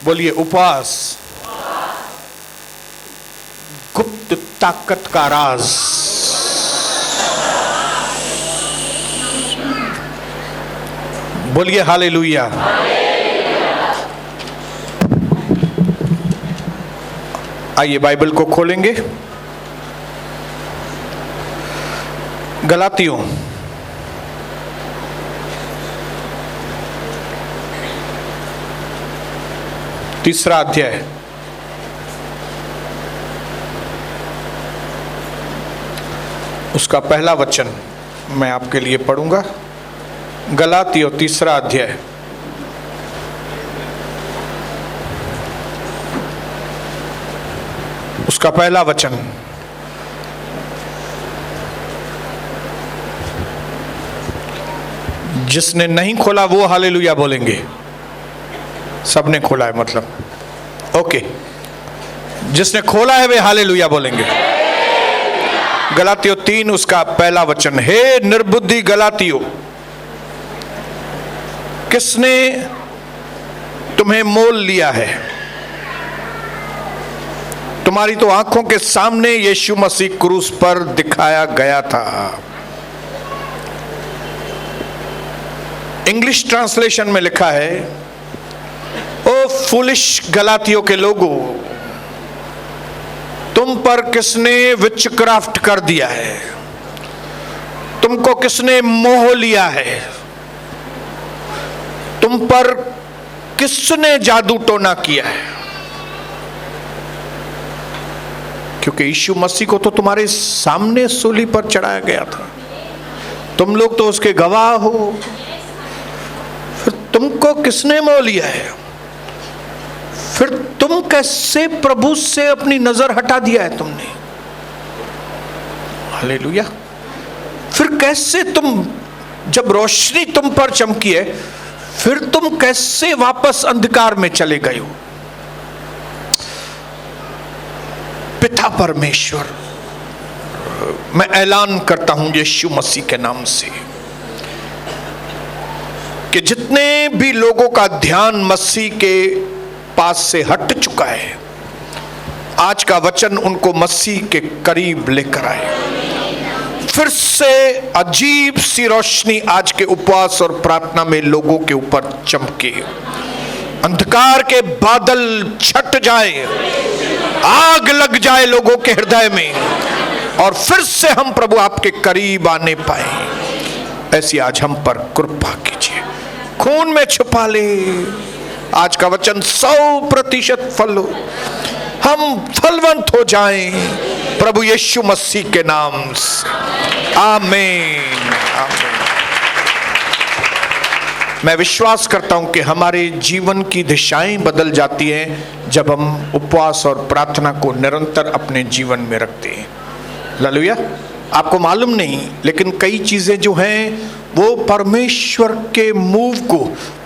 बोलिए उपवास गुप्त ताकत का राज। बोलिए हालेलुया। आइए बाइबल को खोलेंगे। गलातियों तीसरा अध्याय, उसका पहला वचन मैं आपके लिए पढ़ूंगा। गलातियों तीसरा अध्याय उसका पहला वचन। जिसने नहीं खोला वो हालेलुया बोलेंगे। सबने खोला है मतलब ओके। जिसने खोला है वे हालेलुया बोलेंगे। गलातियों 3 उसका पहला वचन। हे निर्बुद्धि गलातियों, किसने तुम्हें मोल लिया है? तुम्हारी तो आंखों के सामने यीशु मसीह क्रूस पर दिखाया गया था। इंग्लिश ट्रांसलेशन में लिखा है, ओ फूलिश गलातियों के लोगों, तुम पर किसने विचक्राफ्ट कर दिया है? तुमको किसने मोह लिया है? तुम पर किसने जादू टोना किया है? क्योंकि यीशु मसीह को तो तुम्हारे सामने सूली पर चढ़ाया गया था, तुम लोग तो उसके गवाह हो। फिर तुमको किसने मोह लिया है? फिर तुम कैसे प्रभु से अपनी नजर हटा दिया है तुमने? हालेलुया। फिर कैसे तुम, जब रोशनी तुम पर चमकी है, फिर तुम कैसे वापस अंधकार में चले गए हो? पिता परमेश्वर, मैं ऐलान करता हूं यीशु मसीह के नाम से कि जितने भी लोगों का ध्यान मसीह के पास से हट चुका है, आज का वचन उनको मसीह के करीब लेकर आए। फिर से अजीब सी रोशनी आज के उपवास और प्रार्थना में लोगों के ऊपर चमके, अंधकार के बादल छट जाए, आग लग जाए लोगों के हृदय में, और फिर से हम प्रभु आपके करीब आने पाए। ऐसी आज हम पर कृपा कीजिए, खून में छुपा ले। आज का वचन 100% फल हो, हम फलवंत हो जाएं प्रभु यीशु मसीह के नाम से। आमीन, आमीन। मैं विश्वास करता हूं कि हमारे जीवन की दिशाएं बदल जाती हैं जब हम उपवास और प्रार्थना को निरंतर अपने जीवन में रखते हैं। हालेलुया। आपको मालूम नहीं, लेकिन कई चीजें जो हैं वो परमेश्वर के मूव को,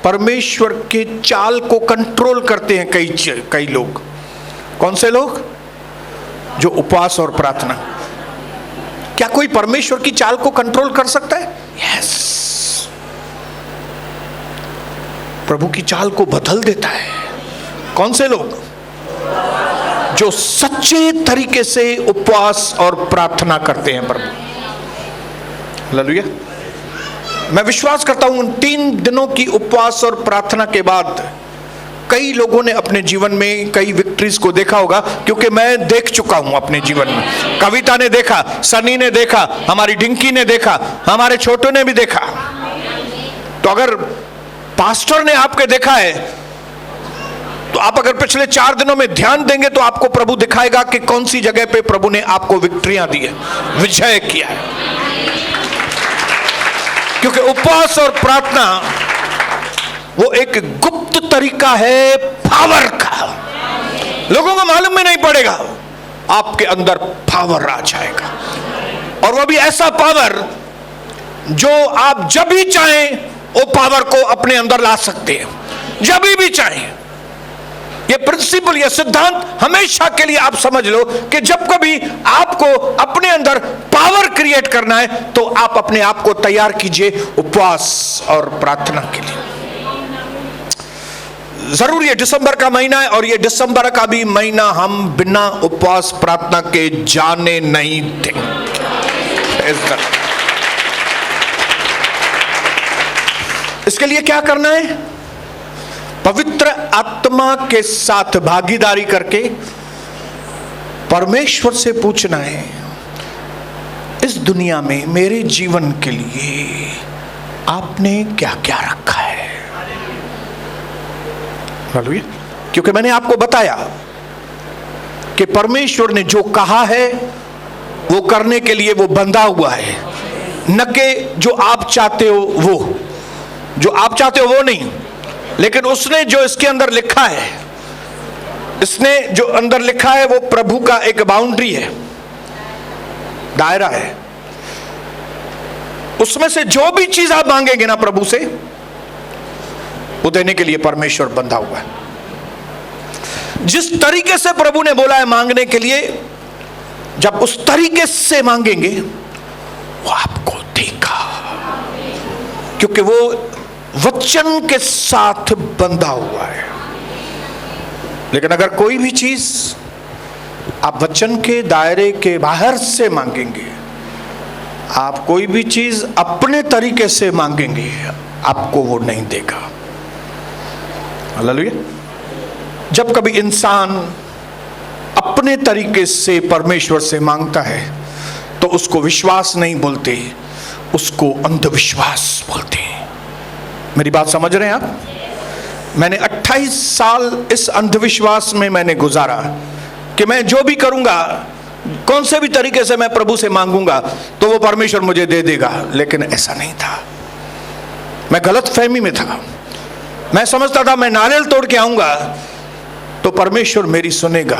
परमेश्वर के चाल को कंट्रोल करते हैं। कई लोग, कौन से लोग? जो उपवास और प्रार्थना। क्या कोई परमेश्वर की चाल को कंट्रोल कर सकता है? यस। प्रभु की चाल को बदल देता है। कौन से लोग? जो सच्चे तरीके से उपवास और प्रार्थना करते हैं प्रभु। हालेलुया। मैं विश्वास करता हूं 3 दिनों की उपवास और प्रार्थना के बाद कई लोगों ने अपने जीवन में कई विक्ट्रीज को देखा होगा, क्योंकि मैं देख चुका हूं अपने जीवन में। कविता ने देखा, सनी ने देखा, हमारी डिंकी ने देखा, हमारे छोटू ने भी देखा। तो अगर पास्टर ने आपके देखा है, तो आप अगर पिछले 4 दिनों में ध्यान देंगे तो आपको प्रभु दिखाएगा कि कौन सी जगह पे प्रभु ने आपको विक्ट्रियां दी है, विजय किया है। क्योंकि उपवास और प्रार्थना वो एक गुप्त तरीका है पावर का। लोगों को मालूम भी नहीं पड़ेगा, आपके अंदर पावर आ जाएगा। और वो भी ऐसा पावर जो आप जब भी चाहें वो पावर को अपने अंदर ला सकते हैं, जब भी चाहें। ये प्रिंसिपल, ये सिद्धांत हमेशा के लिए आप समझ लो कि जब कभी आपको अपने अंदर पावर क्रिएट करना है तो आप अपने आप को तैयार कीजिए उपवास और प्रार्थना के लिए। जरूर ये दिसंबर का महीना है और ये दिसंबर का भी महीना हम बिना उपवास प्रार्थना के जाने नहीं देंगे। इसके लिए क्या करना है? पवित्र आत्मा के साथ भागीदारी करके परमेश्वर से पूछना है, इस दुनिया में मेरे जीवन के लिए आपने क्या क्या रखा है। क्योंकि मैंने आपको बताया कि परमेश्वर ने जो कहा है वो करने के लिए वो बंधा हुआ है, न कि जो आप चाहते हो वो नहीं, लेकिन उसने जो इसके अंदर लिखा है, इसने जो अंदर लिखा है वो प्रभु का एक बाउंड्री है, दायरा है। उसमें से जो भी चीज आप मांगेंगे ना प्रभु से, वो देने के लिए परमेश्वर बंधा हुआ है। जिस तरीके से प्रभु ने बोला है मांगने के लिए, जब उस तरीके से मांगेंगे वो आपको देगा, क्योंकि वो वचन के साथ बंधा हुआ है। लेकिन अगर कोई भी चीज आप वचन के दायरे के बाहर से मांगेंगे, आप कोई भी चीज अपने तरीके से मांगेंगे, आपको वो नहीं देगा। हालेलुया। जब कभी इंसान अपने तरीके से परमेश्वर से मांगता है तो उसको विश्वास नहीं बोलते, उसको अंधविश्वास बोलते हैं। मेरी बात समझ रहे हैं आप? मैंने 28 साल इस अंधविश्वास में मैंने गुजारा कि मैं जो भी करूंगा, कौन से भी तरीके से मैं प्रभु से मांगूंगा तो वो परमेश्वर मुझे दे देगा। लेकिन ऐसा नहीं था, मैं गलत फहमी में था। मैं समझता था मैं नारियल तोड़ के आऊंगा तो परमेश्वर मेरी सुनेगा।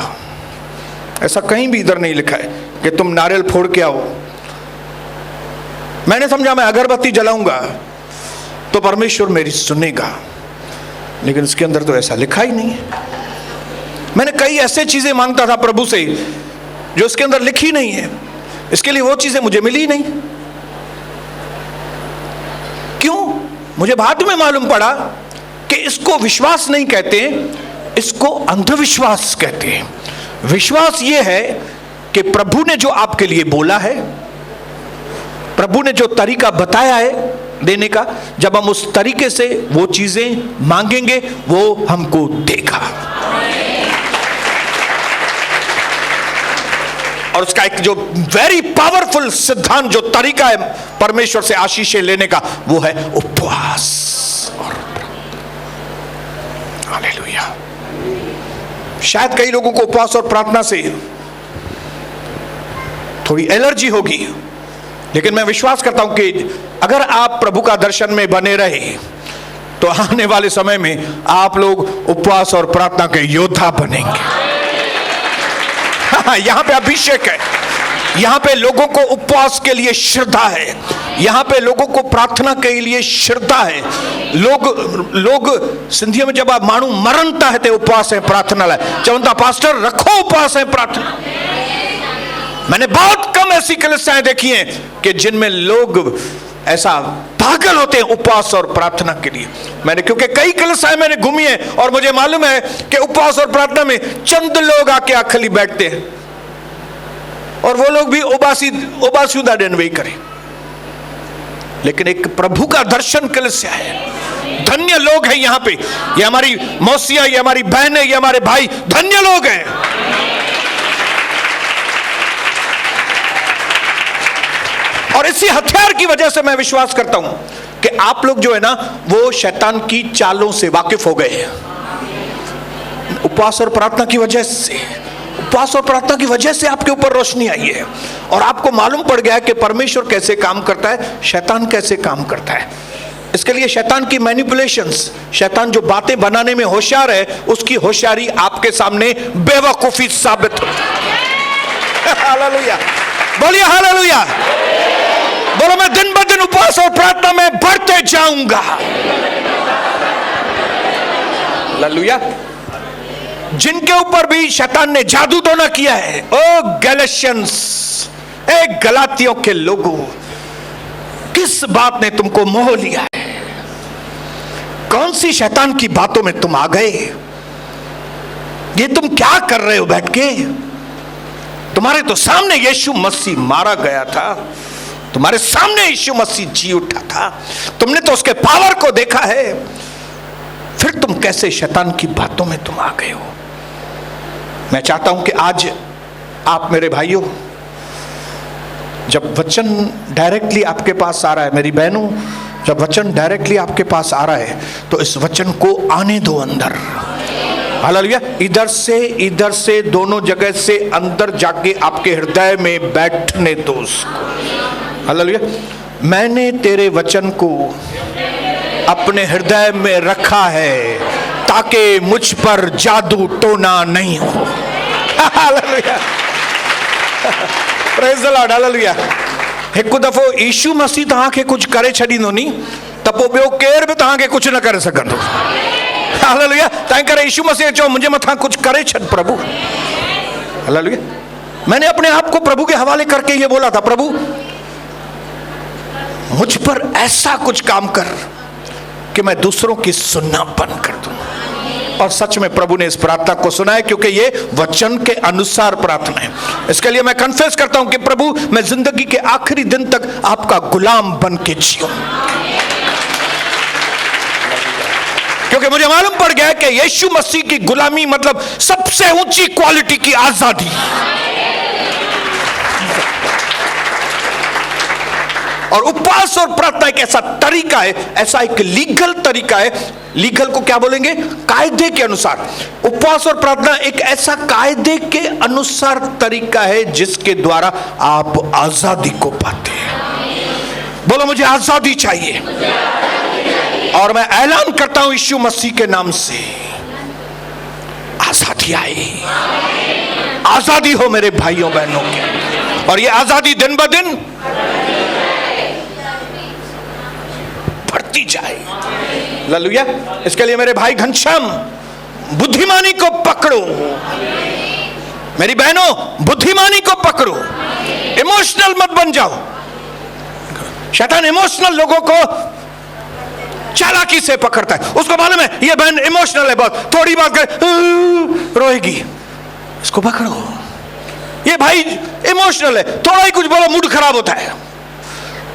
ऐसा कहीं भी इधर नहीं लिखा है कि तुम नारियल फोड़ के आओ। मैंने समझा मैं अगरबत्ती जलाऊंगा तो परमेश्वर मेरी सुनेगा, लेकिन इसके अंदर तो ऐसा लिखा ही नहीं है। मैंने कई ऐसे चीजें मांगता था प्रभु से जो इसके अंदर लिखी नहीं है, इसके लिए वो चीजें मुझे मिली नहीं। क्यों? मुझे बाद में मालूम पड़ा कि इसको विश्वास नहीं कहते, इसको अंधविश्वास कहते हैं। विश्वास ये है कि प्रभु ने जो आपके लिए बोला है, प्रभु ने जो तरीका बताया है देने का, जब हम उस तरीके से वो चीजें मांगेंगे वो हमको देगा। और उसका एक जो वेरी पावरफुल सिद्धांत, जो तरीका है परमेश्वर से आशीषें लेने का, वो है उपवास और हालेलुया। शायद कई लोगों को उपवास और प्रार्थना से थोड़ी एलर्जी होगी, लेकिन मैं विश्वास करता हूं कि अगर आप प्रभु का दर्शन में बने रहे तो आने वाले समय में आप लोग उपवास और प्रार्थना के योद्धा बनेंगे। यहां पे अभिषेक है, यहां पे लोगों को उपवास के लिए श्रद्धा है, यहां पे लोगों को प्रार्थना के लिए श्रद्धा है। लोग सिंधी में जब आप मानू मरनता है तो उपवास है प्रार्थना लाए चवंदा पास्टर रखो उपवास है प्रार्थना। मैंने बहुत कम ऐसी कलीसियाएं देखी हैं कि जिनमें लोग ऐसा पागल होते हैं उपवास और प्रार्थना के लिए। मैंने क्योंकि कई कलीसियाएं मैंने घूमी है और मुझे मालूम है कि उपवास और प्रार्थना में चंद लोग आके आखली बैठते हैं और वो लोग भी उबासीदा दिन वही करें। लेकिन एक प्रभु का दर्शन कलीसिया है, धन्य लोग हैं यहाँ पे। ये हमारी मौसियां, ये हमारी बहनें, ये हमारे भाई धन्य लोग हैं। और इसी हथियार की वजह से मैं विश्वास करता हूं कि आप लोग जो है ना वो शैतान की चालों से वाकिफ हो गए हैं। उपवास और प्रार्थना की वजह से, उपवास और प्रार्थना की वजह से आपके ऊपर रोशनी आई है और आपको मालूम पड़ गया है कि परमेश्वर कैसे काम करता है, शैतान कैसे काम करता है। इसके लिए शैतान की मैनिपुलेशंस, शैतान जो बातें बनाने में होशियार है, उसकी होशियारी आपके सामने बेवकूफी साबित होती है। हालेलुया, बोलिए हालेलुया। बोलो मैं दिन ब दिन उपवास और प्रार्थना में बढ़ते जाऊंगा। हालेलुया। जिनके ऊपर भी शैतान ने जादू तो ना किया है, ओ गैलेशियंस, ए गलातियों के लोगों, किस बात ने तुमको मोह लिया है? कौन सी शैतान की बातों में तुम आ गए? ये तुम क्या कर रहे हो बैठ के? तुम्हारे तो सामने यीशु मसीह मारा गया था, तुम्हारे सामने यीशु मसीह जी उठा था, तुमने तो उसके पावर को देखा है, फिर तुम कैसे शैतान की बातों में तुम आ गए हो? मैं चाहता हूं कि आज आप मेरे भाइयों, जब वचन डायरेक्टली आपके पास आ रहा है, मेरी बहनों, जब वचन डायरेक्टली आपके पास आ रहा है तो इस वचन को आने दो अंदर। हालेलुया। इधर से दोनों जगह से अंदर जाके आपके हृदय में बैठने दो उसको। हालेलुया। मैंने तेरे वचन को अपने हृदय में रखा है ताकि मुझ पर जादू टोना नहीं हो। Hallelujah. Praise the Lord. Hallelujah. एक दफ़ो यीशु मसीह तव्हांखे कुछ करे छॾींदो नी त पोइ ॿियो केर बि तव्हांखे कुछ न करे सघंदो। हालेलुया। तंहिं करे यीशु मसीह चयो मुंहिंजे मथां कुछ करे छॾ प्रभु। हालेलुया। मैंने अपने आप को प्रभु के हवाले करके ये बोला था, प्रभु मुझ पर ऐसा कुछ काम कर कि मैं दूसरों की सुनना बंद कर दूं। और सच में प्रभु ने इस प्रार्थना को सुना है, क्योंकि ये वचन के अनुसार प्रार्थना है। इसके लिए मैं कन्फेस करता हूं कि प्रभु मैं जिंदगी के आखिरी दिन तक आपका गुलाम बन के जीऊं, क्योंकि मुझे मालूम पड़ गया है कि यीशु मसीह की गुलामी मतलब सबसे ऊंची क्वालिटी की आजादी। और उपवास और प्रार्थना एक ऐसा तरीका है, ऐसा एक लीगल तरीका है। लीगल को क्या बोलेंगे? कायदे के अनुसार। उपवास और प्रार्थना एक ऐसा कायदे के अनुसार तरीका है जिसके द्वारा आप आजादी को पाते हैं। बोलो मुझे आजादी चाहिए। और मैं ऐलान करता हूं यीशु मसीह के नाम से, आजादी आए, आजादी हो मेरे भाइयों बहनों के। और ये आजादी दिन ब दिन बढ़ती जाए। हालेलुया। इसके लिए मेरे भाई घनश्याम, बुद्धिमानी को पकड़ो। मेरी बहनों, बुद्धिमानी को पकड़ो। इमोशनल मत बन जाओ। शैतान इमोशनल लोगों को चालाकी से पकड़ता है। उसको मालूम है ये बहन इमोशनल है बहुत, थोड़ी बात करे रोएगी, इसको पकड़ो। ये भाई इमोशनल है, थोड़ा ही कुछ बोलो मूड खराब होता है,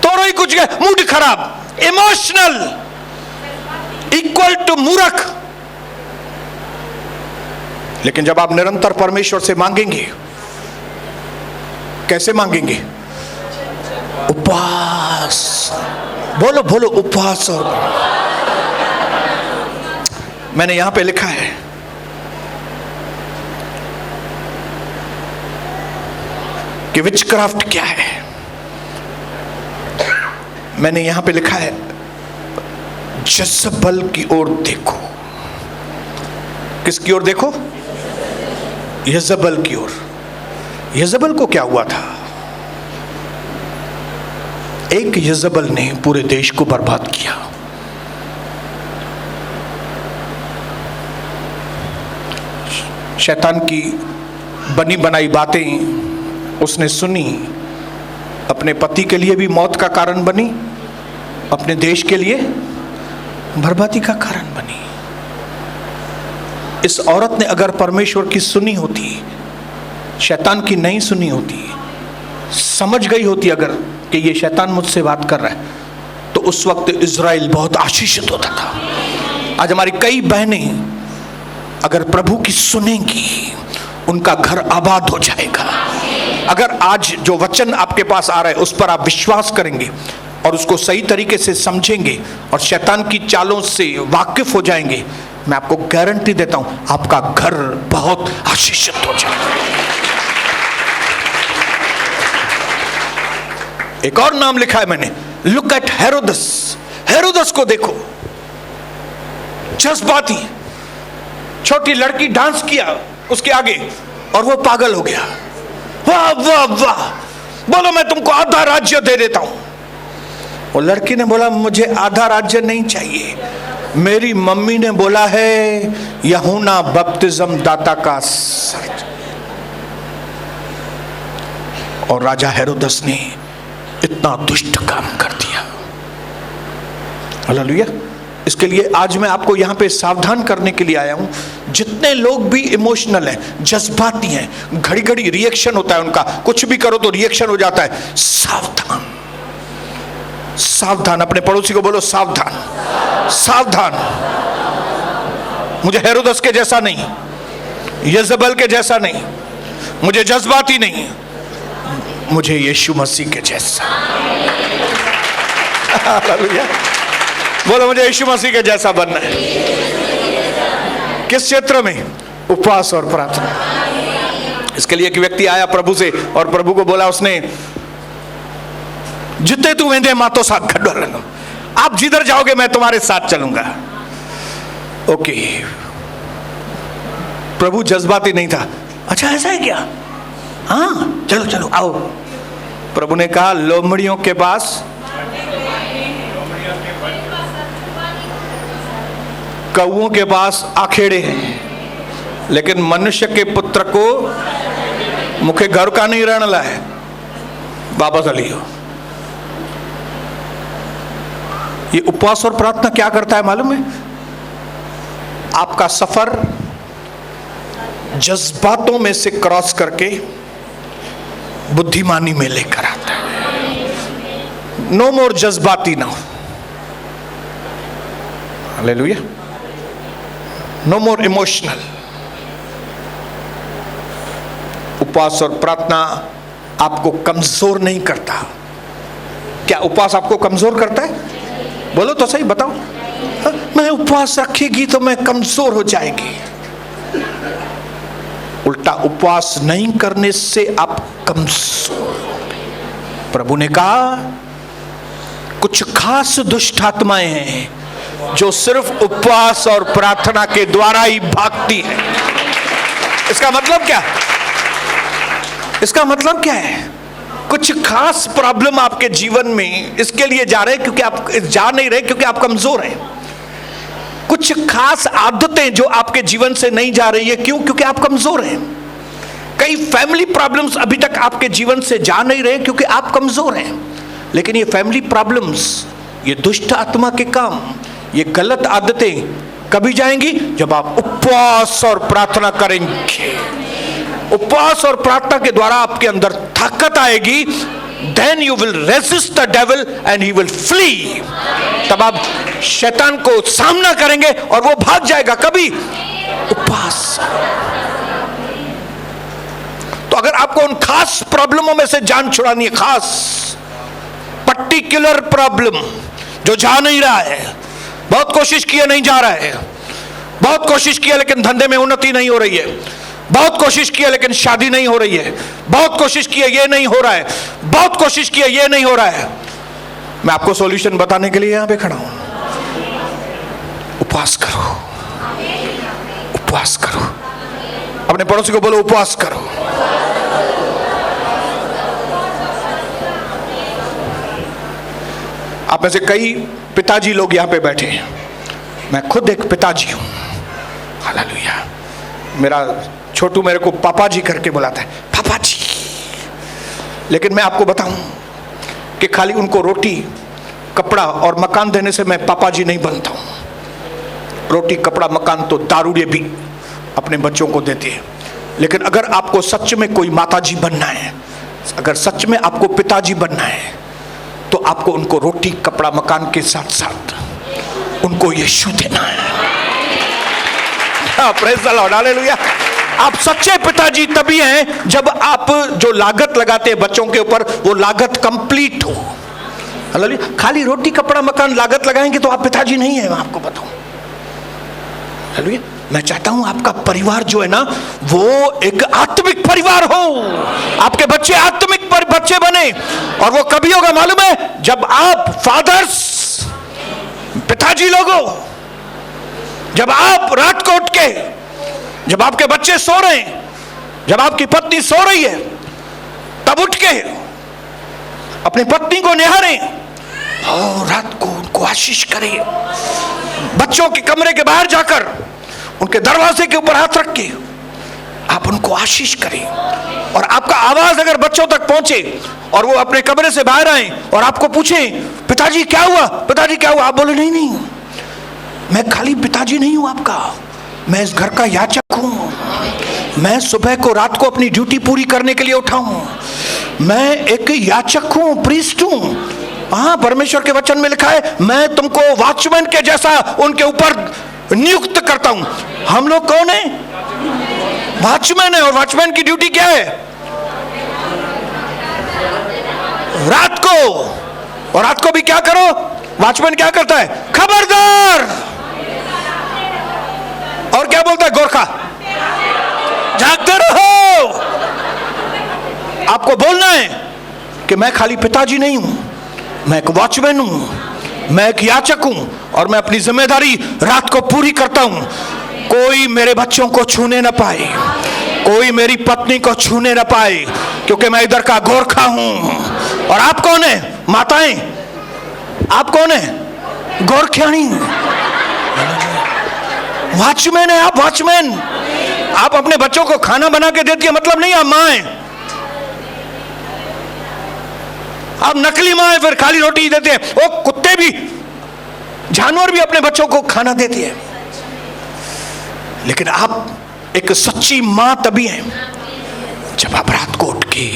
थोड़ा ही कुछ मूड खराब। इमोशनल इक्वल टू मूर्ख। लेकिन जब आप निरंतर परमेश्वर से मांगेंगे, कैसे मांगेंगे? उपवास। बोलो बोलो उपवास। और मैंने यहां पे लिखा है कि विचक्राफ्ट क्या है। मैंने यहां पे लिखा है जज़बल की ओर देखो। किसकी ओर देखो? यज़बल की ओर। यज़बल को क्या हुआ था? एक यज़बल ने पूरे देश को बर्बाद किया। शैतान की बनी बनाई बातें उसने सुनी, अपने पति के लिए भी मौत का कारण बनी, अपने देश के लिए बर्बादी का कारण बनी। इस औरत ने अगर परमेश्वर की सुनी होती, शैतान की नहीं सुनी होती, समझ गई होती अगर कि ये शैतान मुझसे बात कर रहा है, तो उस वक्त इज़राइल बहुत आशीषित होता था। आज हमारी कई बहनें अगर प्रभु की सुनेंगी, उनका घर आबाद हो जाएगा। अगर आज जो वचन आपके पास आ रहा है उस पर आप विश्वास करेंगे और उसको सही तरीके से समझेंगे और शैतान की चालों से वाकिफ हो जाएंगे, मैं आपको गारंटी देता हूं आपका घर बहुत आशीषित हो जाएगा। एक और नाम लिखा है मैंने, लुक एट हेरोदस। हेरोदस को देखो, जज्बाती छोटी लड़की डांस किया उसके आगे और वो पागल हो गया। वाह वाह वाह, बोलो मैं तुमको आधा राज्य दे देता हूं। वो लड़की ने बोला मुझे आधा राज्य नहीं चाहिए, मेरी मम्मी ने बोला है यूहन्ना बपतिस्म दाता का सर। और राजा हेरोदस ने इतना दुष्ट काम कर दिया। हालेलुया। इसके लिए आज मैं आपको यहाँ पे सावधान करने के लिए आया हूँ। जितने लोग भी इमोशनल हैं, जज्बाती हैं, घड़ी घड़ी रिएक्शन होता है उनका, कुछ भी करो तो रिएक्शन हो जाता है, सावधान सावधान। अपने पड़ोसी को बोलो सावधान सावधान। मुझे हेरोदस के जैसा नहीं, यजबेल के जैसा नहीं, मुझे जज्बाती नहीं, मुझे यीशु मसीह के जैसा। हालेलुया। बोलो मुझे यीशु मसीह के जैसा बनना है। किस क्षेत्र में? उपवास और प्रार्थना। इसके लिए एक व्यक्ति आया प्रभु से और प्रभु को बोला उसने, जितने तू वेंदे मां तो साथ खड़ा रहना, आप जिधर जाओगे मैं तुम्हारे साथ चलूंगा। ओके, प्रभु जज्बाती नहीं था। अच्छा ऐसा है क्या? हाँ चलो चलो आओ। प्रभु ने कहा लोमड़ियों के पास, कौओं के पास आखेड़े हैं, लेकिन मनुष्य के पुत्र को मुखे घर का नहीं रहने ला है। वापस लियो। ये उपवास और प्रार्थना क्या करता है मालूम है? आपका सफर जज्बातों में से क्रॉस करके बुद्धिमानी में लेकर आता है। नो मोर जज्बाती ना हो। हालेलुया। No more emotional. उपवास और प्रार्थना आपको कमजोर नहीं करता। क्या उपवास आपको कमजोर करता है? बोलो तो सही, बताओ। मैं उपवास रखेगी तो मैं कमजोर हो जाएगी। उल्टा, उपवास नहीं करने से आप कमजोर। प्रभु ने कहा कुछ खास दुष्ट आत्माएं हैं जो सिर्फ उपवास और प्रार्थना के द्वारा ही भागती है। इसका मतलब क्या? इसका मतलब क्या है? कुछ खास प्रॉब्लम आपके जीवन में इसके लिए जा रहे हैं क्योंकि आप जा नहीं रहे, क्योंकि आप कमजोर हैं। कुछ खास आदतें जो आपके जीवन से नहीं जा रही है, क्यों? क्योंकि आप कमजोर हैं। कई फैमिली प्रॉब्लम्स अभी तक आपके जीवन से जा नहीं रहे क्योंकि आप कमजोर हैं। लेकिन ये फैमिली प्रॉब्लम्स, ये दुष्ट आत्मा के काम, ये गलत आदतें कभी जाएंगी? जब आप उपवास और प्रार्थना करेंगे। उपवास और प्रार्थना के द्वारा आपके अंदर ताकत आएगी। Then you will resist the devil and he will flee. तब आप शैतान को सामना करेंगे और वो भाग जाएगा। कभी? उपवास। तो अगर आपको उन खास प्रॉब्लमों में से जान छुड़ानी है, खास पर्टिकुलर प्रॉब्लम जो जा नहीं रहा है, बहुत कोशिश किया नहीं जा रहा है, बहुत कोशिश किया लेकिन धंधे में उन्नति नहीं हो रही है, बहुत कोशिश किया लेकिन शादी नहीं हो रही है, बहुत कोशिश किया ये नहीं हो रहा है, बहुत कोशिश किया ये नहीं हो रहा है, मैं आपको सॉल्यूशन बताने के लिए यहां पे खड़ा हूं। उपवास करो, उपवास करो। अपने पड़ोसी को बोलो उपवास करो। आप में से कई पिताजी लोग यहां पे बैठे हैं। मैं खुद एक पिताजी हूं। हालेलुया। मेरा छोटू मेरे को पापा जी करके बुलाता है, पापा जी। लेकिन मैं आपको बताऊं कि खाली उनको रोटी कपड़ा और मकान देने से मैं पापा जी नहीं बनता हूं। रोटी कपड़ा मकान तो दारूड़े भी अपने बच्चों को देते हैं। लेकिन अगर आपको सच में कोई माता जी बनना है, अगर सच में आपको पिताजी बनना है, तो आपको उनको रोटी कपड़ा मकान के साथ साथ उनको यीशु देना है। Praise the Lord, hallelujah. आप सच्चे पिताजी तभी हैं जब आप जो लागत लगाते हैं बच्चों के ऊपर, वो लागत कंप्लीट हो। हालेलुया। खाली रोटी कपड़ा मकान लागत लगाएंगे तो आप पिताजी नहीं है, मैं आपको बताऊं। हालेलुया। मैं चाहता हूं आपका परिवार जो है ना, वो एक आत्मिक परिवार हो। आपके बच्चे आत्मिक बच्चे बने। और वो कभी होगा मालूम है? जब आप फादर्स, पिताजी लोगों, जब आप रात को उठ के, जब आपके बच्चे सो रहे हैं, जब आपकी पत्नी सो रही है, तब उठ के अपनी पत्नी को निहारें और रात को उनको आशीष करें। बच्चों के कमरे के बाहर जाकर उनके दरवाजे के ऊपर हाथ रख के आप उनको आशीष करें। और आपका आवाज अगर बच्चों तक पहुंचे और वो अपने कमरे से बाहर आए और आपको पूछे पिताजी क्या हुआ, पिताजी क्या हुआ, आप बोले नहीं नहीं, मैं खाली पिताजी नहीं हूं आपका, मैं इस घर का याचक हूं। मैं सुबह को रात को अपनी ड्यूटी पूरी करने के लिए उठा हूं। मैं एक याचक हूं, प्रीस्ट हूं। हाँ, परमेश्वर के वचन में लिखा है, मैं तुमको वॉचमैन के जैसा उनके ऊपर नियुक्त करता हूं। हम लोग कौन है? वॉचमैन है। और वॉचमैन की ड्यूटी क्या है? रात को, और रात को भी क्या करो? वॉचमैन क्या करता है? खबरदार। और क्या बोलता है? गोरखा, जागते रहो। आपको बोलना है कि मैं खाली पिताजी नहीं हूं, मैं एक वॉचमैन हूं, मैं एक याचक हूं, और मैं अपनी जिम्मेदारी रात को पूरी करता हूं। कोई मेरे बच्चों को छूने ना पाए, कोई मेरी पत्नी को छूने ना पाए, क्योंकि मैं इधर का गोरखा हूं। और आप कौन है? माताएं, आप कौन है? गोरखियानी। वॉचमैन है आप, वॉचमैन। आप अपने बच्चों को खाना बना के देती है, मतलब नहीं आप मां हैं। आप नकली मां है, फिर खाली रोटी देते हैं। वो कुत्ते भी, जानवर भी अपने बच्चों को खाना देते हैं। लेकिन आप एक सच्ची मां तभी हैं जब आप रात को उठ के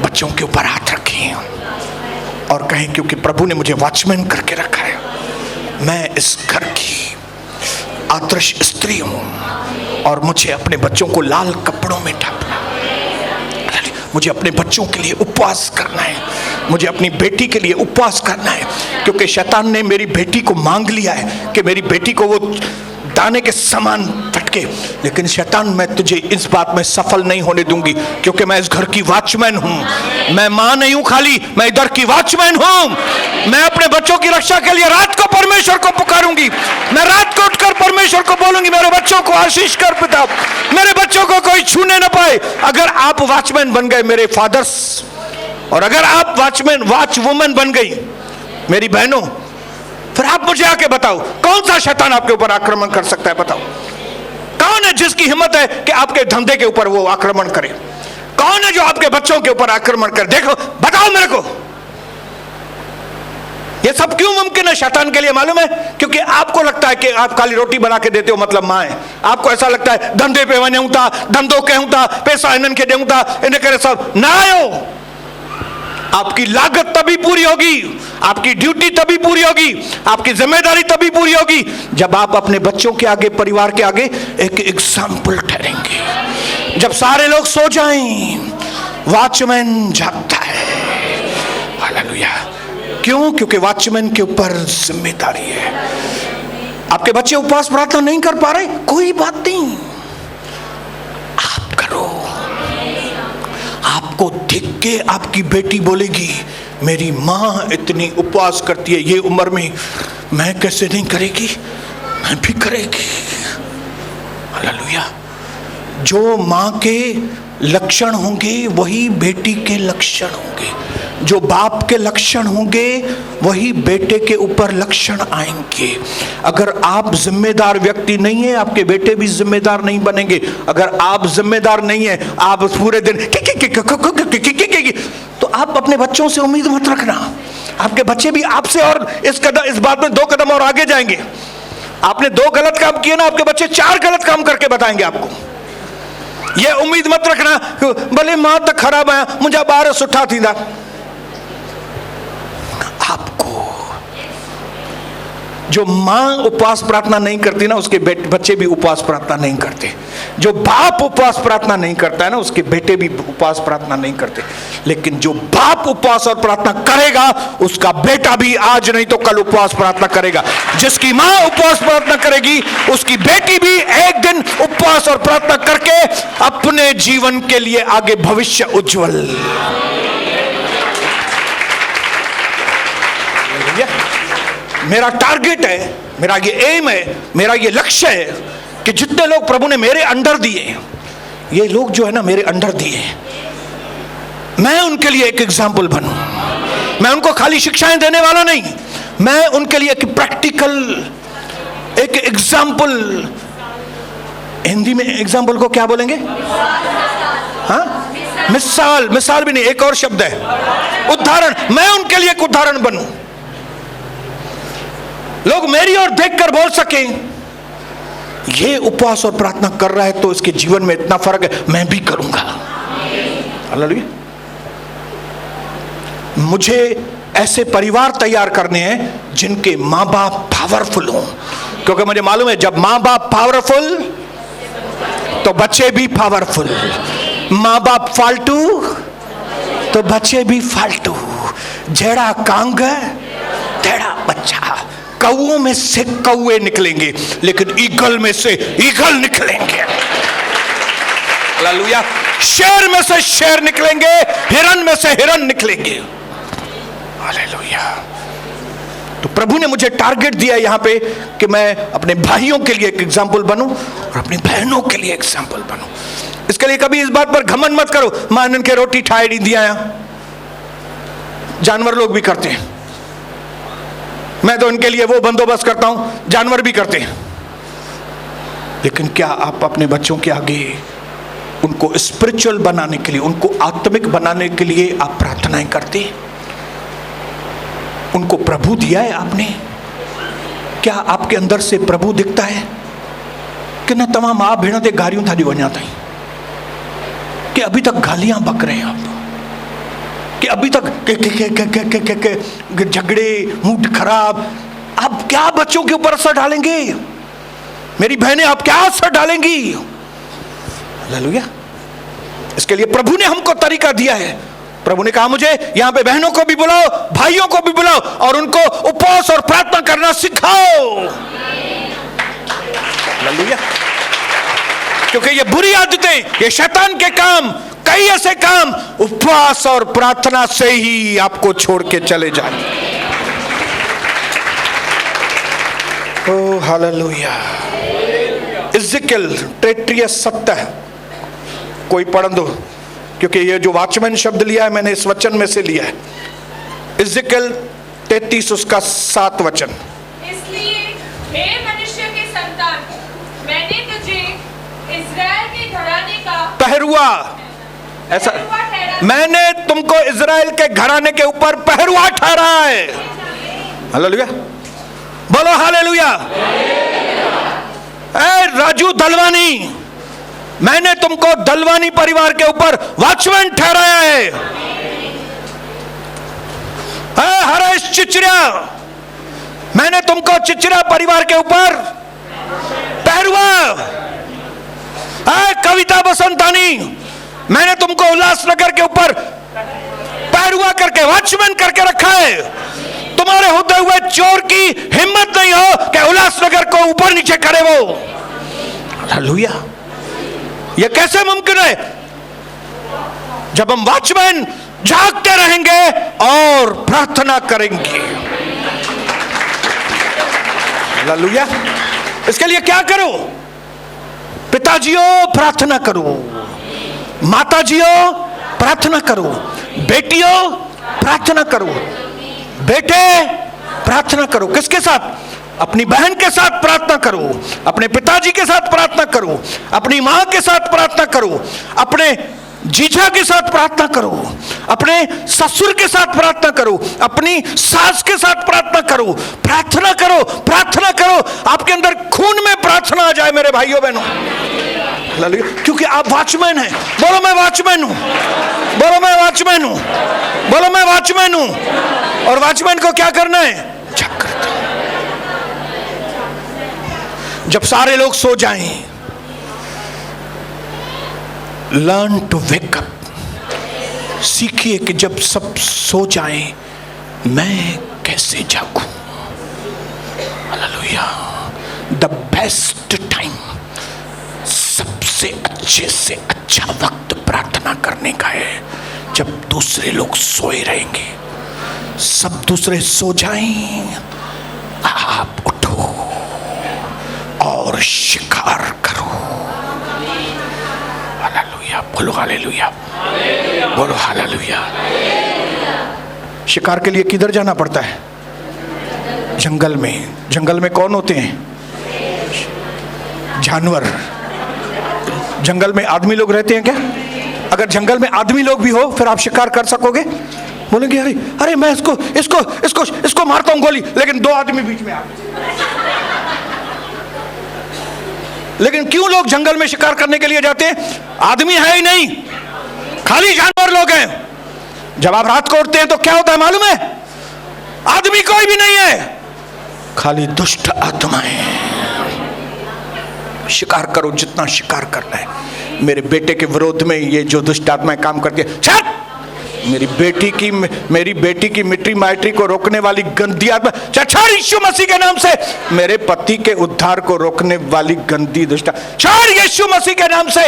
बच्चों के ऊपर हाथ रखें और कहें, क्योंकि प्रभु ने मुझे वॉचमैन करके रखा है, मैं इस घर की आदर्श स्त्री हूं, और मुझे अपने बच्चों को लाल कपड़ों में ढकना, मुझे अपने बच्चों के लिए उपवास करना है, मुझे अपनी बेटी के लिए उपवास करना है। क्योंकि शैतान ने मेरी बेटी को मांग लिया है कि मेरी बेटी को वो दाने के समान फटके, लेकिन शैतान, मैं तुझे इस बात में सफल नहीं होने दूंगी, क्योंकि मैं इस घर की वॉचमैन हूं। मैं मां नहीं हूं खाली, मैं इधर की वॉचमैन हूं। मैं अपने बच्चों की रक्षा के लिए रात को परमेश्वर को पुकारूंगी। मैं रात को उठकर परमेश्वर को बोलूंगी, मेरे बच्चों को आशीष कर पिता, मेरे बच्चों को कोई छूने ना पाए। अगर आप वॉचमैन बन गए मेरे फादर्स, और अगर आप वॉचमैन, वॉचवुमन बन गई मेरी बहनों, फिर आप मुझे आके बताओ, कौन सा शैतान आपके ऊपर आक्रमण कर सकता है? बताओ, कौन है जिसकी हिम्मत है कि आपके धंधे के ऊपर वो आक्रमण करे? कौन है जो आपके बच्चों के ऊपर आक्रमण करे? देखो, बताओ मेरे को। ये सब क्यों मुमकिन है शैतान के लिए? मालूम है, क्योंकि आपको लगता है कि आप खाली रोटी बना के देते हो मतलब मां है। आपको ऐसा लगता है धंधे पे वने होता, धंधो के होता, पैसा इन्हन के दे होता, इन्हें करे सब ना आयो। आपकी लागत तभी पूरी होगी, आपकी ड्यूटी तभी पूरी होगी, आपकी जिम्मेदारी तभी पूरी होगी जब आप अपने बच्चों के आगे, परिवार के आगे एक एग्जाम्पल ठहरेंगे। जब सारे लोग सो जाएं, वॉचमैन जागता है। हालेलुया। क्यों? क्योंकि वॉचमैन के ऊपर जिम्मेदारी है। आपके बच्चे उपवास प्रार्थना नहीं कर पा रहे, कोई बात नहीं, आप करो। आपको देख के आपकी बेटी बोलेगी, मेरी मां इतनी उपवास करती है ये उम्र में, मैं कैसे नहीं करेगी? मैं भी करेगी। हालेलुया। जो मां के लक्षण होंगे वही बेटी के लक्षण होंगे, जो बाप के लक्षण होंगे वही बेटे के ऊपर लक्षण आएंगे। अगर आप जिम्मेदार व्यक्ति नहीं है, आपके बेटे भी जिम्मेदार नहीं बनेंगे। अगर आप जिम्मेदार नहीं है, आप पूरे दिन तो आप अपने बच्चों से उम्मीद मत रखना। आपके बच्चे भी आपसे और इस बात में 2 कदम और आगे जाएंगे। आपने 2 गलत काम किए ना, आपके बच्चे 4 गलत काम करके बताएंगे आपको। ये उम्मीद मत रखना भले मां तक खराब है, मुझे 12 सुठा थी ना। आपको जो मां उपवास प्रार्थना नहीं करती ना, उसके बच्चे भी उपवास प्रार्थना नहीं करते। जो बाप उपवास प्रार्थना नहीं करता है ना, उसके बेटे भी उपवास प्रार्थना नहीं करते। लेकिन जो बाप उपवास और प्रार्थना करेगा, उसका बेटा भी आज नहीं तो कल उपवास प्रार्थना करेगा। जिसकी मां उपवास प्रार्थना करेगी, उसकी बेटी भी एक दिन उपवास और प्रार्थना करके अपने जीवन के लिए आगे भविष्य उज्जवल। मेरा टारगेट है, मेरा ये एम है, मेरा ये लक्ष्य है कि जितने लोग प्रभु ने मेरे अंडर दिए, ये लोग जो है ना मेरे अंडर दिए, मैं उनके लिए एक एग्जाम्पल बनूं। मैं उनको खाली शिक्षाएं देने वाला नहीं, मैं उनके लिए एक प्रैक्टिकल एक एग्जाम्पल। हिंदी में एग्जाम्पल को क्या बोलेंगे? हाँ, मिसाल। मिसाल भी नहीं, एक और शब्द है उदाहरण। मैं उनके लिए एक उदाहरण बनूं। लोग मेरी ओर देखकर बोल सके ये उपवास और प्रार्थना कर रहा है तो इसके जीवन में इतना फर्क है, मैं भी करूंगा। हालेलुया। मुझे ऐसे परिवार तैयार करने हैं जिनके मां बाप पावरफुल हों, क्योंकि मुझे मालूम है जब मां बाप पावरफुल तो बच्चे भी पावरफुल, मां बाप फालतू तो बच्चे भी फालतू। जेड़ा कांग तेड़ा बच्चा। कौओं में से कौए निकलेंगे लेकिन ईगल में से ईगल निकलेंगे। हालेलुया। शेर में से शेर निकलेंगे, हिरन में से हिरन निकलेंगे। हालेलुया। तो प्रभु ने मुझे टारगेट दिया यहां पे कि मैं अपने भाइयों के लिए एक एग्जाम्पल बनूं और अपनी बहनों के लिए एग्जाम्पल बनूं। इसके लिए कभी इस बात पर घमंड मत करो मां इनके रोटी ठाई नहीं दिया। जानवर लोग भी करते हैं, मैं तो इनके लिए वो बंदोबस्त करता हूं, जानवर भी करते हैं। लेकिन क्या आप अपने बच्चों के आगे उनको स्पिरिचुअल बनाने के लिए, उनको आत्मिक बनाने के लिए आप प्रार्थनाएं करते हैं? उनको प्रभु दिया है आपने? क्या आपके अंदर से प्रभु दिखता है कि न तमाम आप भेड़ दे गारियों था वञा ताई कि अभी तक गालियां बक रहे हैं आप, कि अभी तक के झगड़े, मूड खराब। आप क्या बच्चों के ऊपर असर डालेंगे? मेरी बहनें आप क्या असर डालेंगी? हालेलुया। इसके लिए प्रभु ने हमको तरीका दिया है। प्रभु ने कहा मुझे यहां पे बहनों को भी बुलाओ, भाइयों को भी बुलाओ और उनको उपवास और प्रार्थना करना सिखाओ। हालेलुया। क्योंकि ये बुरी आदतें, ये शैतान के काम, कई ऐसे काम उपवास और प्रार्थना से ही आपको छोड़ के चले जाएंगे। ओ हालेलुया। इज़िकियल 33:7 कोई पढ़ दो, क्योंकि ये जो वॉचमैन शब्द लिया है मैंने इस वचन में से लिया है। इज़िकियल 33 उसका 7 वचन। इसलिए हे मनुष्य के संतान, मैंने तुझे इज़राइल के घराने का पहरुआ, ऐसा मैंने तुमको इज़राइल के घराने के ऊपर पहरुआ ठहरा है। हालेलुया। बोलो हालेलुया। ए राजू दलवानी, मैंने तुमको दलवानी परिवार के ऊपर वॉचमैन ठहराया है। हरेश चिचरा, मैंने तुमको चिचरा परिवार के ऊपर पहरुआ। कविता बसंतानी, मैंने तुमको उल्लासनगर के ऊपर पहरुआ करके, वॉचमैन करके रखा है। तुम्हारे होते हुए चोर की हिम्मत नहीं हो कि उल्लासनगर को ऊपर नीचे करे वो। हालेलुया। यह कैसे मुमकिन है? जब हम वॉचमैन जागते रहेंगे और प्रार्थना करेंगे। हालेलुया। इसके लिए क्या करो? पिताजियों प्रार्थना करो, माताजियों प्रार्थना करो, बेटियों प्रार्थना करो, बेटे प्रार्थना करो। किसके साथ? अपनी बहन के साथ प्रार्थना करो, अपने पिताजी के साथ प्रार्थना करो, अपनी मां के साथ प्रार्थना करो, अपने जीजा के साथ प्रार्थना करो, अपने ससुर के साथ प्रार्थना करो, अपनी सास के साथ प्रार्थना करो। प्रार्थना करो, प्रार्थना करो। आपके अंदर खून में प्रार्थना आ जाए मेरे भाइयों बहनों। क्योंकि आप वॉचमैन हैं। बोलो मैं वॉचमैन हूं, बोलो मैं वॉचमैन हूं, बोलो मैं वॉचमैन हूं। और वॉचमैन को क्या करना है? जागृत। जब सारे लोग सो जाएं, लर्न टू वेक अप। सीखिए कि जब सब सो जाएं मैं कैसे जागूं। हालेलुया। द बेस्ट टाइम, सबसे अच्छे से अच्छा वक्त प्रार्थना करने का है जब दूसरे लोग सोए रहेंगे। सब दूसरे सो जाएं, आप उठो और शिकार करो। हालेलुया। बोलो हालेलुया, बोलो हालेलुया। शिकार के लिए किधर जाना पड़ता है? जंगल में। जंगल में कौन होते हैं? जानवर। जंगल में आदमी लोग रहते हैं क्या? अगर जंगल में आदमी लोग भी हो फिर आप शिकार कर सकोगे? बोलेंगे अरे अरे मैं इसको इसको इसको इसको मारता हूं गोली, लेकिन दो आदमी बीच में आ गए। लेकिन क्यों लोग जंगल में शिकार करने के लिए जाते हैं? आदमी है ही नहीं, खाली जानवर लोग हैं। जब आप रात को उठते हैं तो क्या होता है मालूम है? आदमी कोई भी नहीं है, खाली दुष्ट आत्माएं। शिकार करो जितना शिकार करना है। मेरे बेटे के विरोध में ये जो दुष्ट आत्माएं काम करती है, छट! मेरी बेटी की मिट्टी माइट्री को रोकने वाली गंदी आत्मा, छोड़ यीशु मसीह के नाम से। मेरे पति के उद्धार को रोकने वाली गंदी दुष्ट, छोड़ यीशु मसीह के नाम से।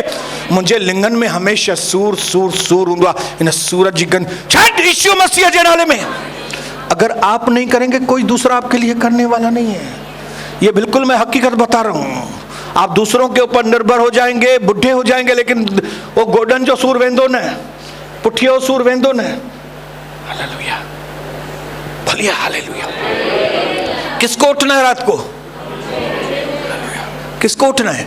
मुझे लिंगन में हमेशा सूर सूर सूर हुआ, इन सूरज गंद, छट यीशु मसीह के नाम में। अगर आप नहीं करेंगे, कोई दूसरा आपके लिए करने वाला नहीं है। ये बिल्कुल मैं हकीकत बता रहा हूं। आप दूसरों के ऊपर निर्भर हो जाएंगे, बुढ़े हो जाएंगे, लेकिन वो गोडन जो सूर वेंदो न पुठियो सूर वेंदो न। हालेलुया, भलिया हालेलुया। किसको उठना है रात को? किसको उठना है?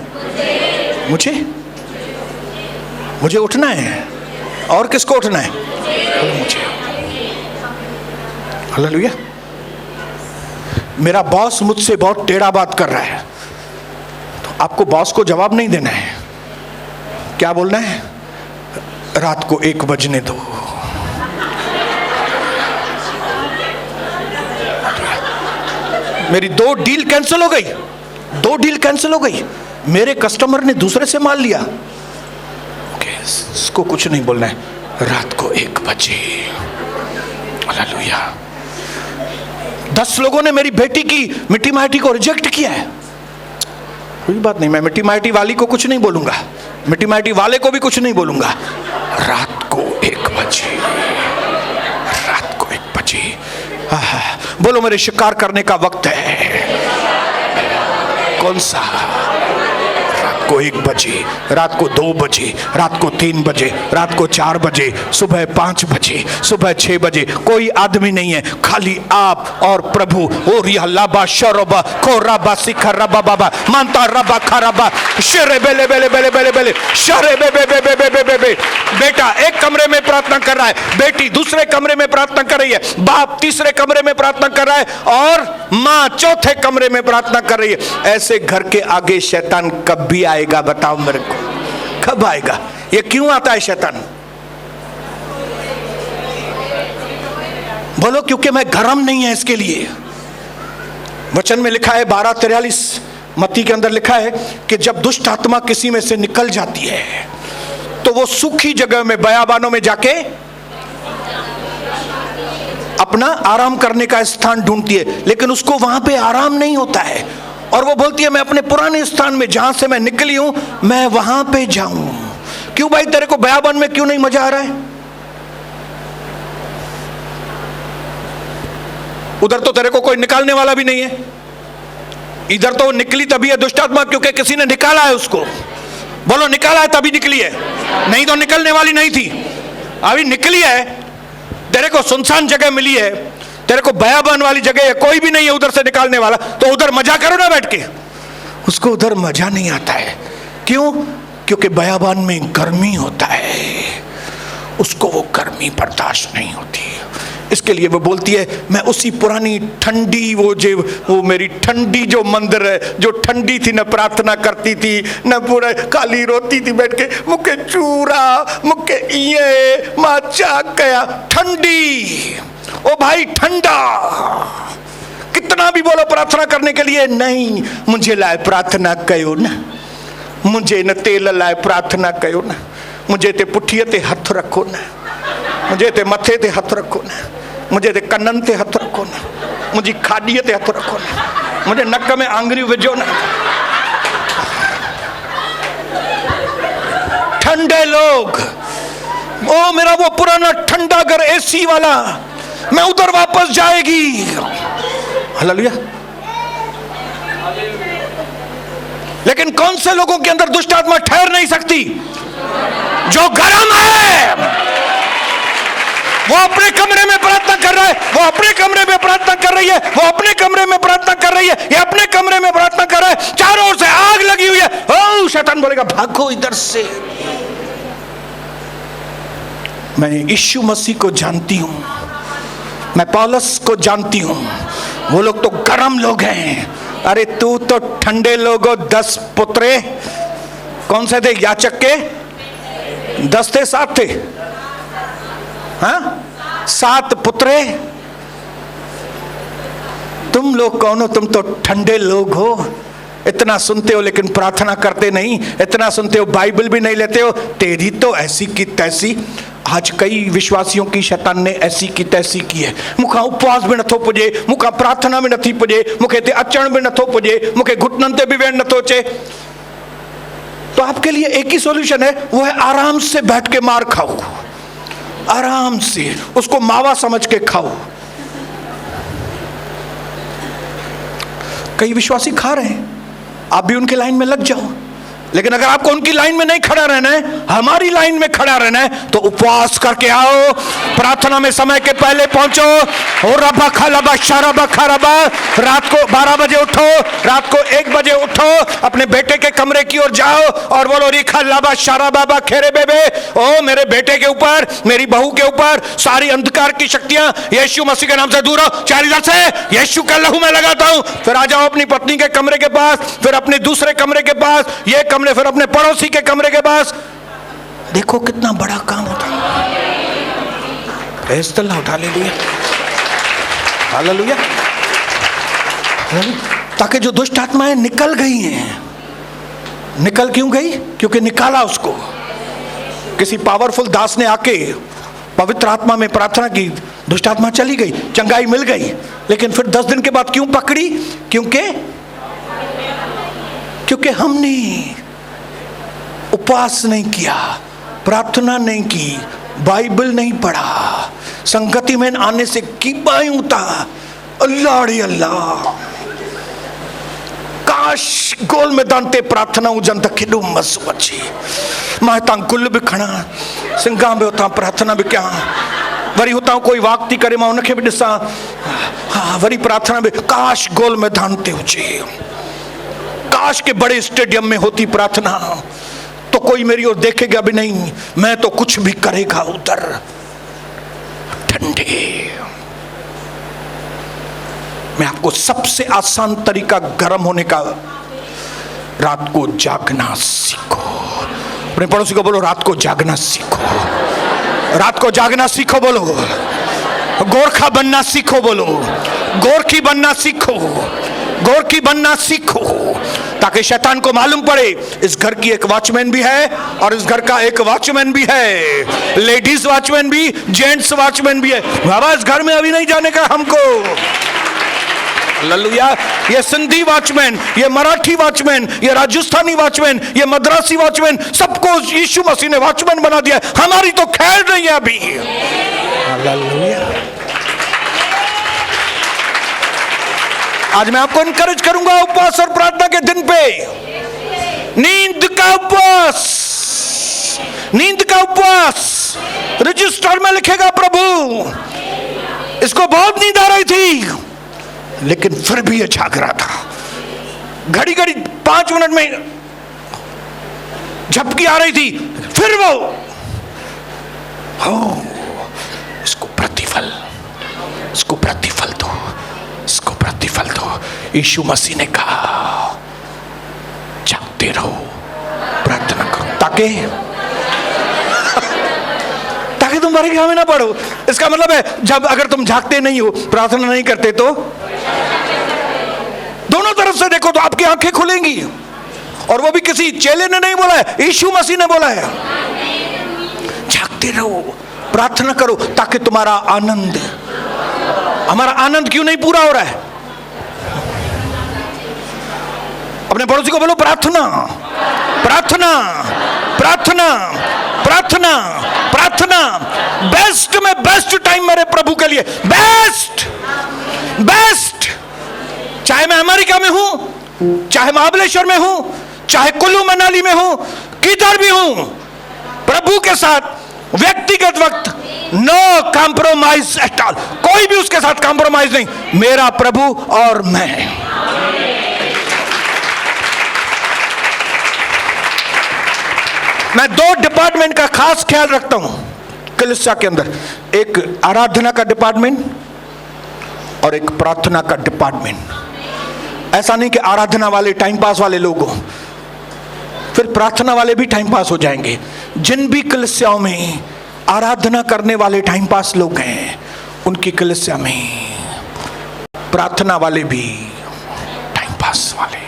मुझे उठना है। और किसको उठना है? मुझे। हालेलुया। मेरा बॉस मुझसे बहुत टेढ़ा बात कर रहा है, तो आपको बॉस को जवाब नहीं देना है। क्या बोलना है? रात को 1 बजने दो। मेरी 2 डील कैंसिल हो गई, 2 डील कैंसिल हो गई। मेरे कस्टमर ने दूसरे से माल लिया। ओके, इसको कुछ नहीं बोलना है। रात को 1 बजे। हालेलुया। 10 लोगों ने मेरी बेटी की मिट्टी माइटी को रिजेक्ट किया है। कोई बात नहीं, मैं मिट्टी माइटी वाली को कुछ नहीं बोलूंगा, मिट्टी माइटी वाले को भी कुछ नहीं बोलूंगा। रात को 1 बजे, रात को 1 बजे। बोलो, मेरे शिकार करने का वक्त है। कौन सा? रात को 1 बजे, रात को 2 बजे, रात को 3 बजे, रात को 4 बजे, सुबह 5 बजे, सुबह 6 बजे। कोई आदमी नहीं है, खाली आप और प्रभु। ओ रिया लाबा शरबा कोराबा सिखरबा बाबा मानता रबा खरबा शरे बेले बेले बेले बेले बेले शरे बे बे बे बे बे बे बे बे। बेटा एक कमरे में प्रार्थना कर रहा है, बेटी दूसरे कमरे में प्रार्थना कर रही है, बाप तीसरे कमरे में प्रार्थना कर रहा है, और माँ चौथे कमरे में प्रार्थना कर रही है। ऐसे घर के आगे शैतान कब भी आएगा? बताओ मेरे को, कब आएगा? ये क्यों आता है शैतान? बोलो, क्योंकि मैं गरम नहीं है इसके लिए। वचन में लिखा है 12:43 मत्ती के अंदर लिखा है कि जब दुष्ट आत्मा किसी में से निकल जाती है तो वो सूखी जगह में, बयाबानों में जाके अपना आराम करने का स्थान ढूंढती है, लेकिन उसको वहां पे आराम नहीं होता है, और वो बोलती है मैं अपने पुराने स्थान में जहां से मैं निकली हूं, मैं वहां पे जाऊं। क्यों भाई, तेरे को बयाबान में क्यों नहीं मजा आ रहा है? उधर तो तेरे को कोई निकालने वाला भी नहीं है। इधर तो निकली तभी है दुष्ट आत्मा, क्योंकि किसी ने निकाला है उसको। बोलो, निकाला है तभी निकली है, नहीं तो निकलने वाली नहीं थी। अभी निकली है, तेरे को सुनसान जगह मिली है, तेरे को बयाबान वाली जगह है, कोई भी नहीं है उधर से निकालने वाला, तो उधर मजा करो ना बैठ के। उसको उधर मजा नहीं आता है। क्यों? क्योंकि बयाबान में गर्मी होता है, उसको वो गर्मी बर्दाश्त नहीं होती। इसके लिए वो बोलती है मैं उसी पुरानी ठंडी, वो मेरी ठंडी जो मंदिर है, जो ठंडी थी, न प्रार्थना करती थी, न पूरा खाली रोती थी बैठ के, मुके चूरा मुके ये माचा गया ठंडी। ओ भाई ठंडा, कितना भी बोलो प्रार्थना करने के लिए, नहीं, मुझे लाए प्रार्थना कयो ना, मुझे न तेल लाए प्रार्थना कयो ना, मुझे ते पुठिए ते हथ रखो ना, मुझे ते मथे ते हथ रखो ना, मुझे ते कन्नन ते हथ रखो ना, मुझी खाड़ीअ ते हथ रखो ना, मुझे नक में आंगुरियूं विझो ना। ठंडे लोग, ओ मेरा वो पुराना ठंडा घर एसी वाला, मैं उधर वापस जाएगी। हालेलुया। लेकिन कौन से लोगों के अंदर दुष्ट आत्मा ठहर नहीं सकती? जो गर्म है, वो अपने कमरे में प्रार्थना कर रहा है, वो अपने कमरे में प्रार्थना कर रही है, वो अपने कमरे में प्रार्थना कर रही है, ये अपने कमरे में प्रार्थना कर रहा है, चारों ओर से आग लगी हुई है। ओ शैतान बोलेगा भागो इधर से। मैं यीशु मसीह को जानती हूं, मैं पौलुस को जानती हूं, वो लोग तो गर्म लोग हैं। अरे तू तो ठंडे लोगों 10 पुत्रे कौन से थे? याचक के 10 थे, 7 थे, हाँ 7 पुत्रे। तुम लोग कौन हो? तुम तो ठंडे लोग हो। इतना सुनते हो लेकिन प्रार्थना करते नहीं, इतना सुनते हो बाइबल भी नहीं लेते हो। तेरी तो ऐसी की तैसी। आज कई विश्वासियों की शैतान ने ऐसी की तैसी की है। मुखा उपवास भी नथो पुजे, मुखा प्रार्थना भी नथी पुजे, मुखे ते अचण भी नथो पुजे, मुखे घुटनन ते भी वेण नथो चे। तो आपके लिए एक ही सॉल्यूशन है, वो है आराम से बैठ के मार खाओ, आराम से उसको मावा समझ के खाओ। कई विश्वासी खा रहे हैं, आप भी उनके लाइन में लग जाओ। लेकिन अगर आपको उनकी लाइन में नहीं खड़ा रहना है, हमारी लाइन में खड़ा रहना है, तो उपवास करके आओ, प्रार्थना में समय के पहले पहुंचो। और रबा खलबा शरबा खरबा, रात को 12 बजे उठो, रात को 1 बजे उठो, अपने बेटे के कमरे की ओर जाओ और बोलो रिखा लबा शराबा खेरे बेबे, ओ मेरे बेटे के ऊपर, मेरी बहू के ऊपर सारी अंधकार की शक्तियां यीशु मसीह के नाम से दूर हो। 4 इधर से यीशु का लहू मैं लगाता हूं। फिर आ जाओ अपनी पत्नी के कमरे के पास, फिर अपने दूसरे कमरे के पास, ये कमरे, फिर अपने पड़ोसी के कमरे के पास। देखो कितना बड़ा काम होता है। Hallelujah, hallelujah. ताकि जो दुष्ट आत्माएं निकल गई हैं, निकल क्यों गई? क्योंकि निकाला उसको। किसी पावरफुल दास ने आके पवित्र आत्मा में प्रार्थना की, दुष्ट आत्मा चली गई, चंगाई मिल गई। लेकिन फिर 10 दिन के बाद क्यों पकड़ी? क्योंकि हमने उपवास नहीं किया, प्रार्थना नहीं की, बाइबल नहीं पढ़ा, संगति में आने से की बायूं था। अल्लाह रे अल्लाह, काश गोल मैदान ते प्रार्थना हुजन त केॾो मज़ो अचे। मां हितां गुल बि खणा, सिंगा बि हुतां प्रार्थना बि कयां, वरी हुतां कोई वाक थी करे मां उनखे बि ॾिसां, हाँ वरी प्रार्थना भी। काश गोल मैदान ते हुजे, काश के बड़े स्टेडियम में होती प्रार्थना, तो कोई मेरी ओर देखेगा भी नहीं, मैं तो कुछ भी करेगा उधर। ठंडे। मैं आपको सबसे आसान तरीका गर्म होने का, रात को जागना सीखो। अपने पड़ोसी को बोलो रात को जागना सीखो, रात को जागना सीखो। बोलो गोरखा बनना सीखो, बोलो गोरखी बनना सीखो, गोरखी बनना सीखो, ताकि शैतान को मालूम पड़े इस घर की एक वॉचमैन भी है और इस घर का एक वॉचमैन भी है, लेडीज वॉचमैन भी, जेंट्स वॉचमैन भी है। बाबा इस घर में अभी नहीं जाने का हमको। हालेलुया। ये सिंधी वॉचमैन, ये मराठी वॉचमैन, ये राजस्थानी वॉचमैन, ये मद्रासी वॉचमैन, सबको यीशु मसीह ने वॉचमैन बना दिया। हमारी तो खैर नहीं है अभी। हालेलुया। आज मैं आपको इनकरेज करूंगा उपवास और प्रार्थना के दिन पे, नींद का उपवास, नींद का उपवास। रजिस्टर में लिखेगा प्रभु इसको बहुत नींद आ रही थी लेकिन फिर भी ये जाग रहा था। घड़ी घड़ी 5 मिनट में झपकी आ रही थी, फिर वो हो, इसको प्रतिफल, इसको प्रतिफल दो, इसको प्रतिफल दो। यीशु मसीह ने कहा जागते रहो, प्रार्थना करो, ताकि तुम परीक्षा में ना पढ़ो। इसका मतलब है जब अगर तुम जागते नहीं हो, प्रार्थना नहीं करते, तो दोनों तरफ से देखो तो आपकी आंखें खुलेंगी। और वो भी किसी चेले ने नहीं बोला है, यीशु मसीह ने बोला है जागते रहो, प्रार्थना करो, ताकि तुम्हारा आनंद, हमारा आनंद क्यों नहीं पूरा हो रहा है? अपने पड़ोसी को बोलो प्रार्थना, प्रार्थना, प्रार्थना, प्रार्थना, प्रार्थना। बेस्ट में बेस्ट टाइम मेरे प्रभु के लिए, बेस्ट, बेस्ट। चाहे मैं अमेरिका में हूं, चाहे महाबलेश्वर में हूं, चाहे कुल्लू मनाली में हूं, किधर भी हूं, प्रभु के साथ व्यक्तिगत वक्त, नो कॉम्प्रोमाइज एट ऑल। कोई भी उसके साथ कॉम्प्रोमाइज नहीं, मेरा प्रभु और मैं। मैं 2 डिपार्टमेंट का खास ख्याल रखता हूं कलीसिया के अंदर, एक आराधना का डिपार्टमेंट और एक प्रार्थना का डिपार्टमेंट। ऐसा नहीं कि आराधना वाले टाइम पास वाले लोग हों, फिर प्रार्थना वाले भी टाइम पास हो जाएंगे। जिन भी कलीसियाओं में आराधना करने वाले टाइम पास लोग हैं, उनकी कलीसिया में प्रार्थना वाले भी टाइम पास वाले।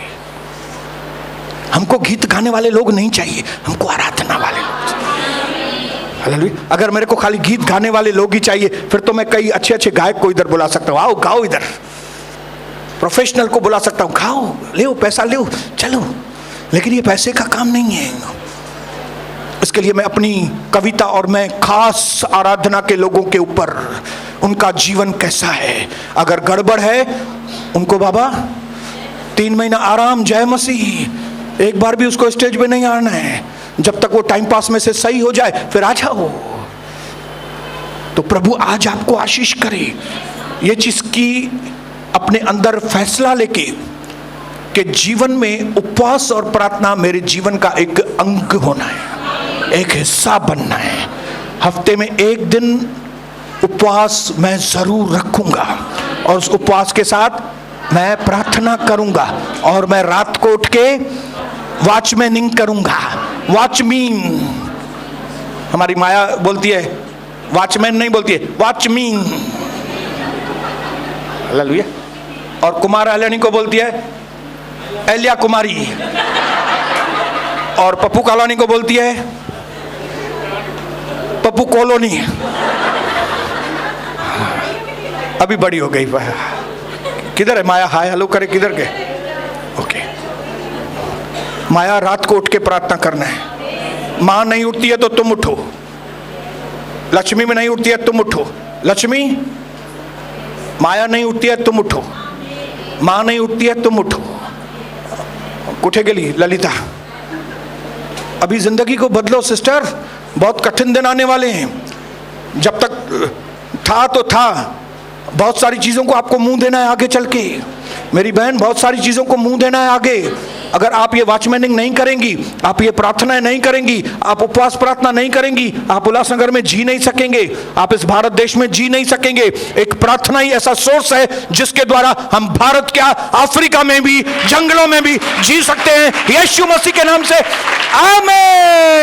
हमको गीत गाने वाले लोग नहीं चाहिए, हमको आराधना वाले लोग चाहिए। हालेलुया। अगर मेरे को खाली गीत गाने वाले लोग ही चाहिए, फिर तो मैं कई अच्छे अच्छे गायक को इधर बुला सकता हूँ, आओ गाओ इधर। प्रोफेशनल को बुला सकता हूँ, खाओ, ले पैसा ले चलो। लेकिन ये पैसे का काम नहीं है। इसके लिए मैं अपनी कविता और मैं खास आराधना के लोगों के ऊपर उनका जीवन कैसा है, अगर गड़बड़ है उनको बाबा 3 महीना आराम, जय मसीह, एक बार भी उसको स्टेज पे नहीं आना है। जब तक वो टाइम पास में से सही हो जाए फिर आ जाओ। तो प्रभु आज आपको आशीष करे, ये चीज की अपने अंदर फैसला लेके कि जीवन में उपवास और प्रार्थना मेरे जीवन का एक अंग होना है, एक हिस्सा बनना है। हफ्ते में एक दिन उपवास मैं जरूर रखूंगा और उस उपवास के साथ मैं प्रार्थना करूंगा और मैं रात को उठ के वॉचमैनिंग करूंगा। वॉचमीन, हमारी माया बोलती है, वॉचमैन नहीं बोलती है, वॉचमीन। हालेलुया। और कुमार अलियानी को बोलती है एलिया कुमारी, और पप्पू कॉलोनी को बोलती है पप्पू कॉलोनी। अभी बड़ी हो गई। किधर है माया? हाय हेलो करे, किधर के? ओके। माया, रात को उठ के प्रार्थना करना है। माँ नहीं उठती है तो तुम उठो। लक्ष्मी में नहीं उठती है तुम उठो। लक्ष्मी, माया नहीं उठती है तुम उठो। माँ नहीं उठती है तुम उठो। उठे गली ललिता, अभी जिंदगी को बदलो सिस्टर, बहुत कठिन दिन आने वाले हैं। जब तक था तो था, बहुत सारी चीजों को आपको मुंह देना है आगे चल के। मेरी बहन, बहुत सारी चीजों को मुंह देना है आगे। अगर आप ये वॉचमैनिंग नहीं करेंगी, आप ये प्रार्थनाएं नहीं करेंगी, आप उपवास प्रार्थना नहीं करेंगी, आप उल्लासनगर में जी नहीं सकेंगे, आप इस भारत देश में जी नहीं सकेंगे। एक प्रार्थना ही ऐसा सोर्स है जिसके द्वारा हम भारत क्या, अफ्रीका में भी, जंगलों में भी जी सकते हैं। यीशु मसीह के नाम से आमीन।